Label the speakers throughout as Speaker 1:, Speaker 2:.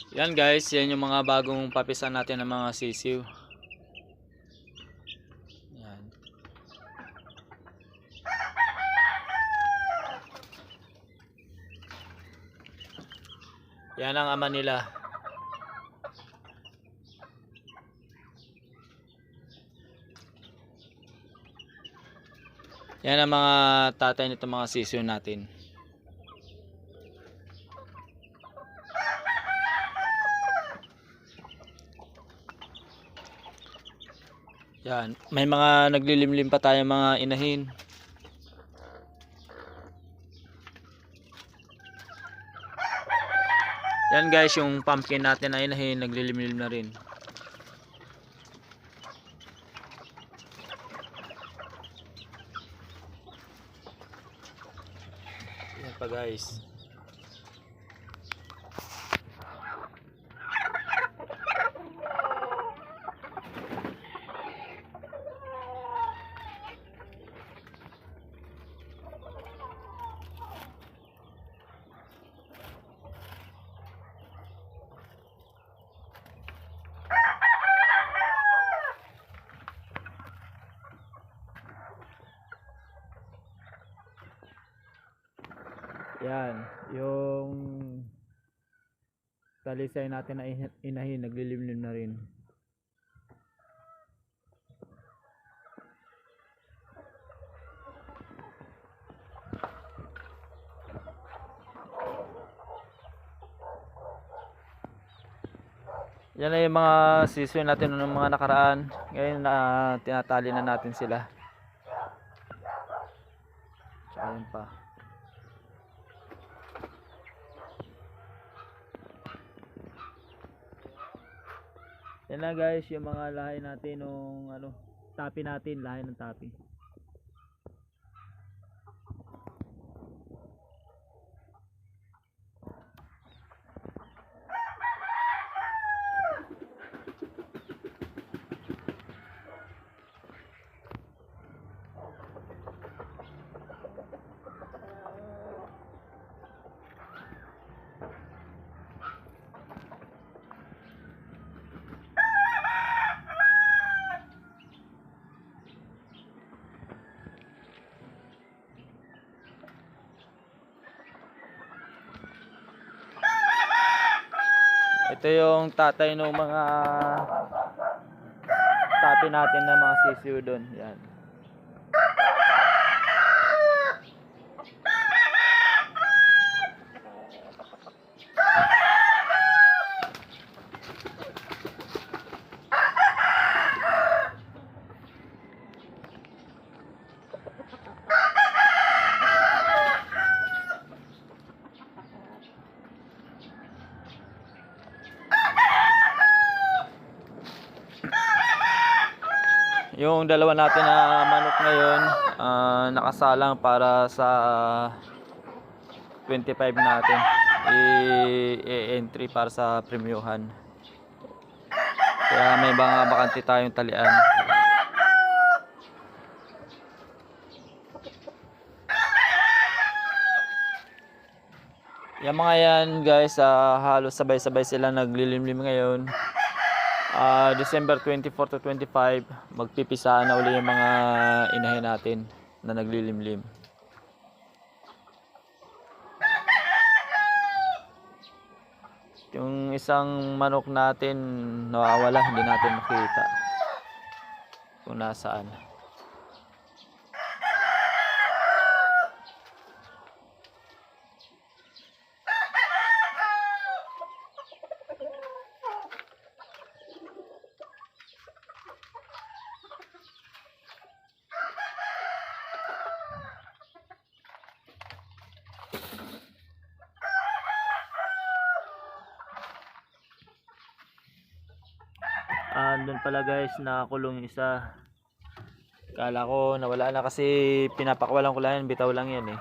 Speaker 1: Yan guys, yan yung mga bagong papisan natin ng mga sisiw. Yan. Yan ang ama nila. Yan ang mga tatay nito mga sisiw natin. Yan, may mga naglilimlim pa tayo mga inahin. Yan guys, yung pumpkin natin na inahin naglilimlim na rin. Yan pa guys. Yan, yung talisay natin na inahin naglilimlim na rin. Yan ay yung mga sisiw natin ng mga nakaraan. Ngayon na tinatali na natin sila. Tsaka yun pa. Yan na guys, yung mga lahi natin nung tapi natin, lahi ng tapi. Ito yung tatay ng mga tapi natin na mga sisiw doon. Yan. Yung dalawa natin na manok ngayon, nakasalang para sa 25 natin. I-entry para sa premyuhan. Kaya may mga bakante tayong talian. Yung mga yan guys, halos sabay-sabay sila naglilimlim ngayon. December 24 to 25 magpipisaan na uli yung mga inahin natin na naglilimlim. Yung isang manok natin nawawala, hindi natin makita kung nasaan. Doon pala guys, nakakulong isa. Kala ko nawala na kasi pinapakawalan ko lang yan, bitaw lang yan eh.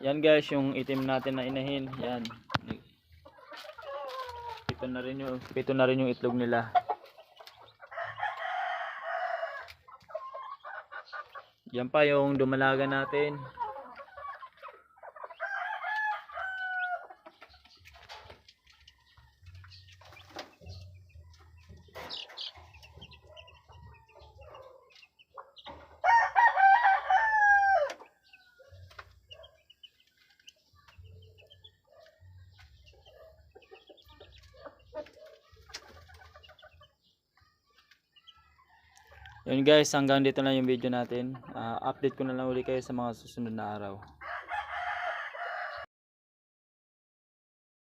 Speaker 1: Yan guys, yung itim natin na inahin. Yan. Pito na rin yung itlog nila. Yan pa yung dumalaga natin. Yun guys, hanggang dito na yung video natin. Update ko na lang uli kayo sa mga susunod na araw.